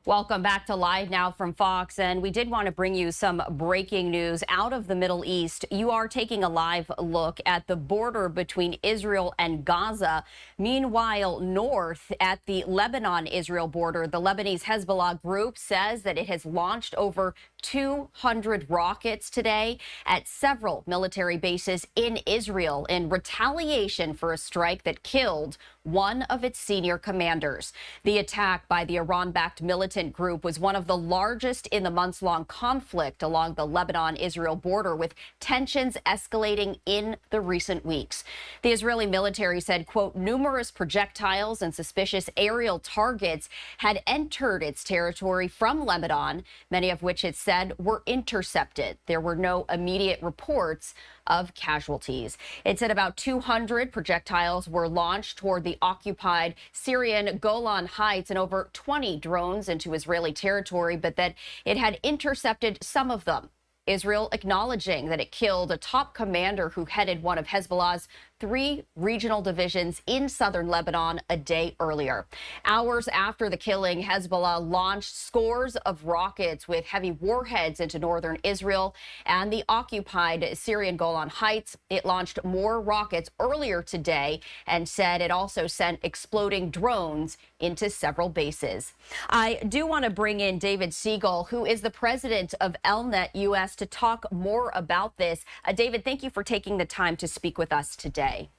Welcome back to Live Now from Fox. And we did want to bring you some breaking news out of the Middle East. You are taking a live look at the border between Israel and Gaza. Meanwhile, north at the Lebanon-Israel border, the Lebanese Hezbollah group says that it has launched over 200 rockets today at several military bases in Israel in retaliation for a strike that killed one of its senior commanders. The attack by the Iran-backed militant group was one of the largest in the months-long conflict along the Lebanon-Israel border, with tensions escalating in the recent weeks. The Israeli military said, quote, numerous projectiles and suspicious aerial targets had entered its territory from Lebanon, many of which it said were intercepted. There were no immediate reports of casualties. It said about 200 projectiles were launched toward the occupied Syrian Golan Heights and over 20 drones into Israeli territory, but that it had intercepted some of them. Israel acknowledging that it killed a top commander who headed one of Hezbollah's 3 regional divisions in southern Lebanon a day earlier. Hours after the killing, Hezbollah launched scores of rockets with heavy warheads into northern Israel and the occupied Syrian Golan Heights. It launched more rockets earlier today and said it also sent exploding drones into several bases. I do want to bring in David Siegel, who is the president of Elnet US, to talk more about this. David, thank you for taking the time to speak with us today.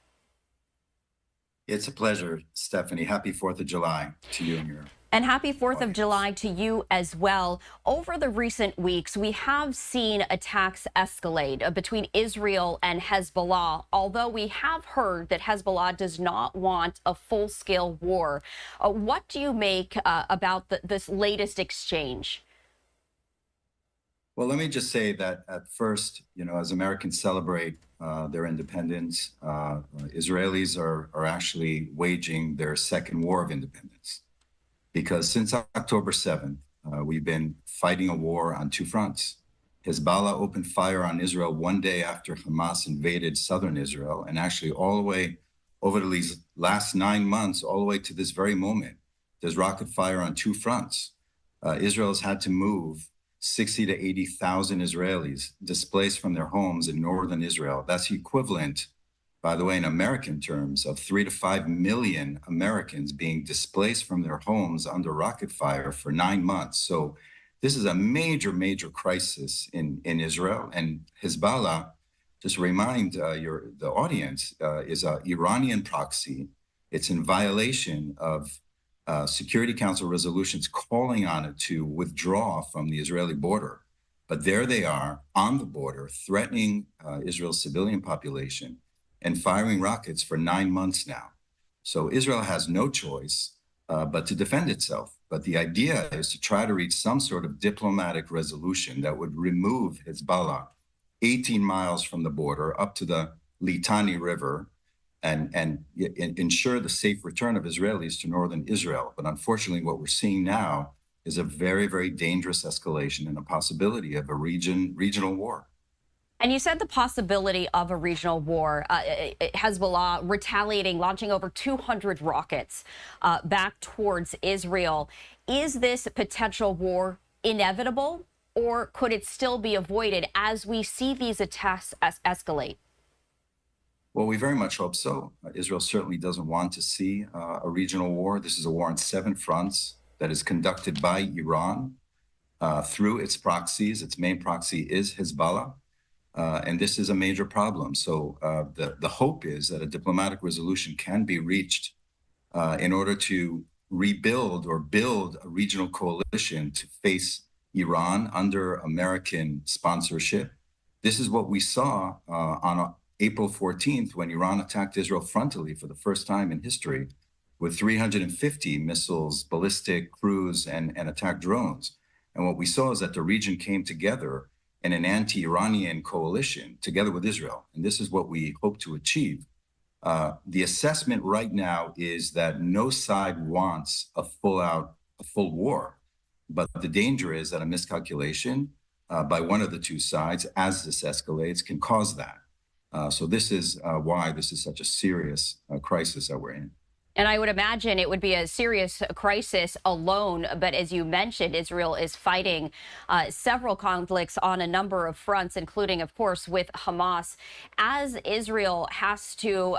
It's a pleasure, Stephanie. Happy 4th of July to you and your And happy 4th of audience. July to you as well. Over the recent weeks, we have seen attacks escalate between Israel and Hezbollah, although we have heard that Hezbollah does not want a full-scale war. What do you make about this latest exchange? Well, let me just say that at first, as Americans celebrate their independence, Israelis are actually waging their second war of independence. Because since October 7th, we've been fighting a war on 2 fronts. Hezbollah opened fire on Israel one day after Hamas invaded southern Israel, and actually all the way over these last 9 months, all the way to this very moment, there's rocket fire on 2 fronts. Israel has had to move 60 to 80,000 Israelis displaced from their homes in northern Israel. That's the equivalent, by the way, in American terms, of 3 to 5 million Americans being displaced from their homes under rocket fire for 9 months. So this is a major, major crisis in Israel. And Hezbollah, just remind the audience, is an Iranian proxy. It's in violation of Security Council resolutions calling on it to withdraw from the Israeli border. But there they are on the border, threatening Israel's civilian population and firing rockets for 9 months now. So Israel has no choice but to defend itself. But the idea is to try to reach some sort of diplomatic resolution that would remove Hezbollah 18 miles from the border up to the Litani River and ensure the safe return of Israelis to northern Israel. But unfortunately, what we're seeing now is a very, very dangerous escalation and a possibility of a regional war. And you said the possibility of a regional war, Hezbollah retaliating, launching over 200 rockets back towards Israel. Is this potential war inevitable, or could it still be avoided as we see these attacks escalate? Well, we very much hope so. Israel certainly doesn't want to see a regional war. This is a war on 7 fronts that is conducted by Iran through its proxies. Its main proxy is Hezbollah. And this is a major problem. So the hope is that a diplomatic resolution can be reached in order to rebuild or build a regional coalition to face Iran under American sponsorship. This is what we saw on April 14th, when Iran attacked Israel frontally for the first time in history with 350 missiles, ballistic, cruise, and attack drones. And what we saw is that the region came together in an anti-Iranian coalition together with Israel. And this is what we hope to achieve. The assessment right now is that no side wants a full war. But the danger is that a miscalculation by one of the 2 sides, as this escalates, can cause that. So this is why this is such a serious crisis that we're in. And I would imagine it would be a serious crisis alone. But as you mentioned, Israel is fighting several conflicts on a number of fronts, including, of course, with Hamas. As Israel has to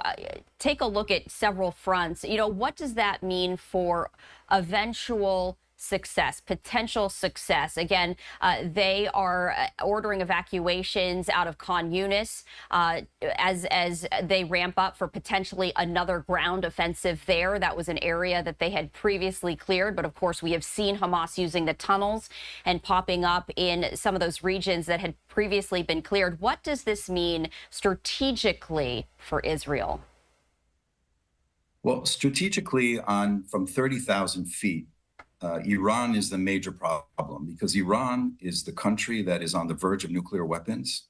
take a look at several fronts, what does that mean for eventual success, potential success? Again, they are ordering evacuations out of Khan Yunis as they ramp up for potentially another ground offensive there. That was an area that they had previously cleared. But of course, we have seen Hamas using the tunnels and popping up in some of those regions that had previously been cleared. What does this mean strategically for Israel? Well, strategically, from 30,000 feet, Iran is the major problem because Iran is the country that is on the verge of nuclear weapons.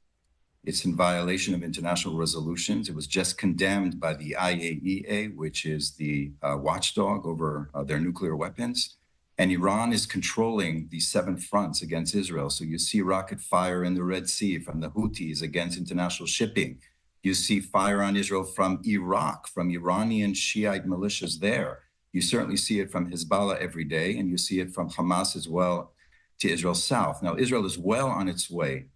It's in violation of international resolutions. It was just condemned by the IAEA, which is the watchdog over their nuclear weapons. And Iran is controlling the 7 fronts against Israel. So you see rocket fire in the Red Sea from the Houthis against international shipping. You see fire on Israel from Iraq, from Iranian Shiite militias there. You certainly see it from Hezbollah every day, and you see it from Hamas as well to Israel's south. Now, Israel is well on its way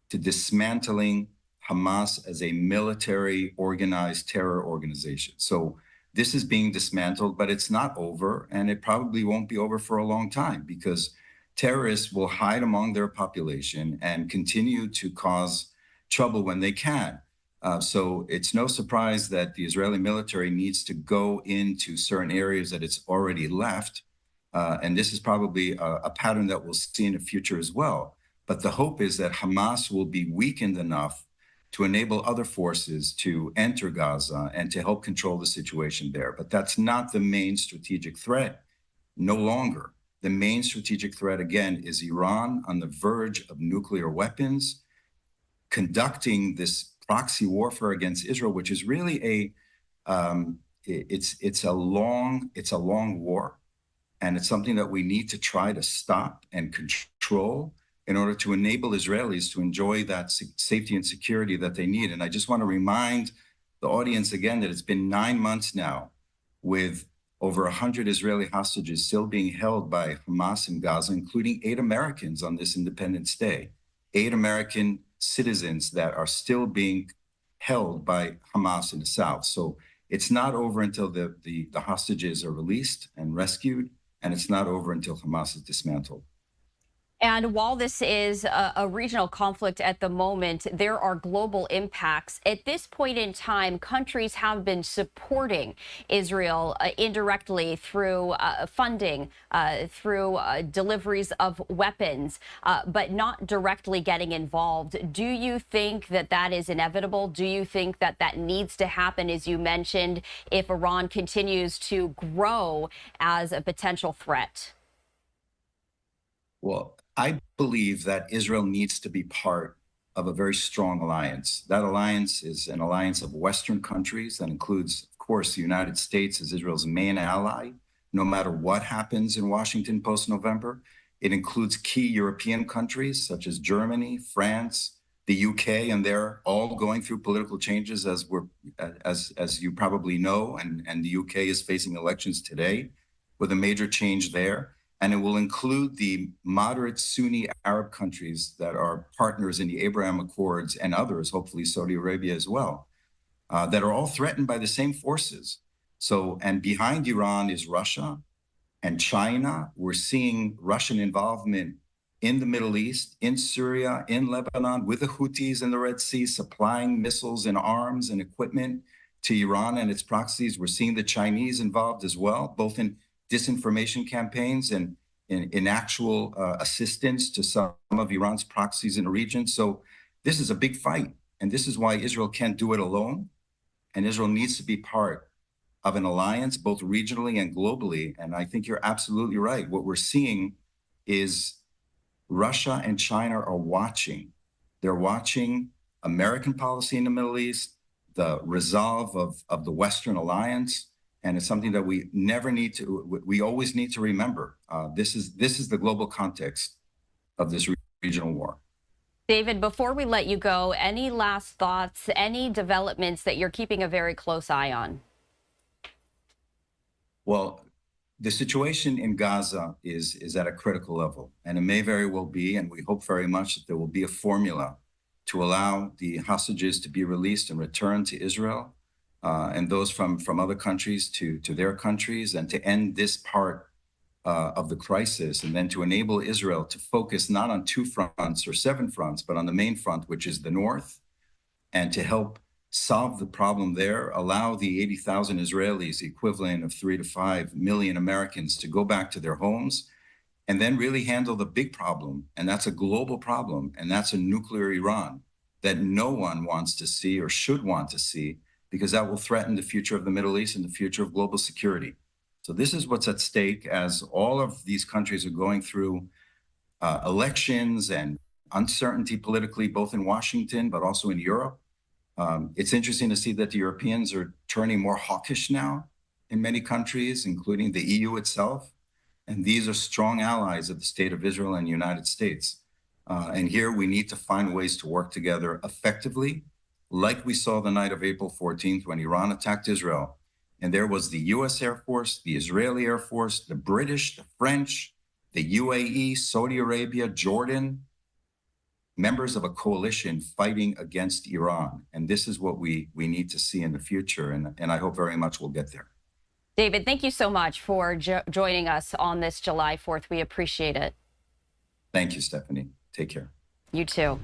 to dismantling Hamas as a military organized terror organization. So this is being dismantled, but it's not over, and it probably won't be over for a long time because terrorists will hide among their population and continue to cause trouble when they can. So it's no surprise that the Israeli military needs to go into certain areas that it's already left. And this is probably a pattern that we'll see in the future as well. But the hope is that Hamas will be weakened enough to enable other forces to enter Gaza and to help control the situation there. But that's not the main strategic threat, no longer. The main strategic threat, again, is Iran on the verge of nuclear weapons, conducting this proxy warfare against Israel, which is really it's a long war, and it's something that we need to try to stop and control in order to enable Israelis to enjoy that safety and security that they need. And I just want to remind the audience again that it's been 9 months now with over 100 Israeli hostages still being held by Hamas in Gaza, including 8 Americans on this Independence Day, 8 American citizens that are still being held by Hamas in the south. So it's not over until the hostages are released and rescued, and it's not over until Hamas is dismantled. And while this is a regional conflict at the moment, there are global impacts. At this point in time, countries have been supporting Israel indirectly through funding, through deliveries of weapons, but not directly getting involved. Do you think that that is inevitable? Do you think that that needs to happen, as you mentioned, if Iran continues to grow as a potential threat? Well, I believe that Israel needs to be part of a very strong alliance. That alliance is an alliance of Western countries that includes, of course, the United States as Israel's main ally, no matter what happens in Washington post-November. It includes key European countries such as Germany, France, the UK, and they're all going through political changes as you probably know, and the UK is facing elections today with a major change there. And it will include the moderate Sunni Arab countries that are partners in the Abraham Accords and others, hopefully Saudi Arabia as well, that are all threatened by the same forces. So, and behind Iran is Russia and China. We're seeing Russian involvement in the Middle East, in Syria, in Lebanon, with the Houthis in the Red Sea, supplying missiles and arms and equipment to Iran and its proxies. We're seeing the Chinese involved as well, both in disinformation campaigns and in actual assistance to some of Iran's proxies in the region. So this is a big fight. And this is why Israel can't do it alone. And Israel needs to be part of an alliance, both regionally and globally. And I think you're absolutely right. What we're seeing is Russia and China are watching. They're watching American policy in the Middle East, the resolve of the Western alliance. And it's something that we always need to remember. This is the global context of this regional war. David, before we let you go, any last thoughts, any developments that you're keeping a very close eye on? Well, the situation in Gaza is at a critical level, and it may very well be, and we hope very much that there will be a formula to allow the hostages to be released and returned to Israel, and those from other countries to their countries, and to end this part of the crisis, and then to enable Israel to focus not on 2 fronts or 7 fronts, but on the main front, which is the north, and to help solve the problem there, allow the 80,000 Israelis, the equivalent of 3 to 5 million Americans, to go back to their homes, and then really handle the big problem. And that's a global problem, and that's a nuclear Iran that no one wants to see or should want to see, because that will threaten the future of the Middle East and the future of global security. So this is what's at stake as all of these countries are going through elections and uncertainty politically, both in Washington, but also in Europe. It's interesting to see that the Europeans are turning more hawkish now in many countries, including the EU itself. And these are strong allies of the state of Israel and the United States. And here we need to find ways to work together effectively, like we saw the night of April 14th when Iran attacked Israel. And there was the US Air Force, the Israeli Air Force, the British, the French, the UAE, Saudi Arabia, Jordan, members of a coalition fighting against Iran. And this is what we need to see in the future. And I hope very much we'll get there. David, thank you so much for joining us on this July 4th. We appreciate it. Thank you, Stephanie. Take care. You too.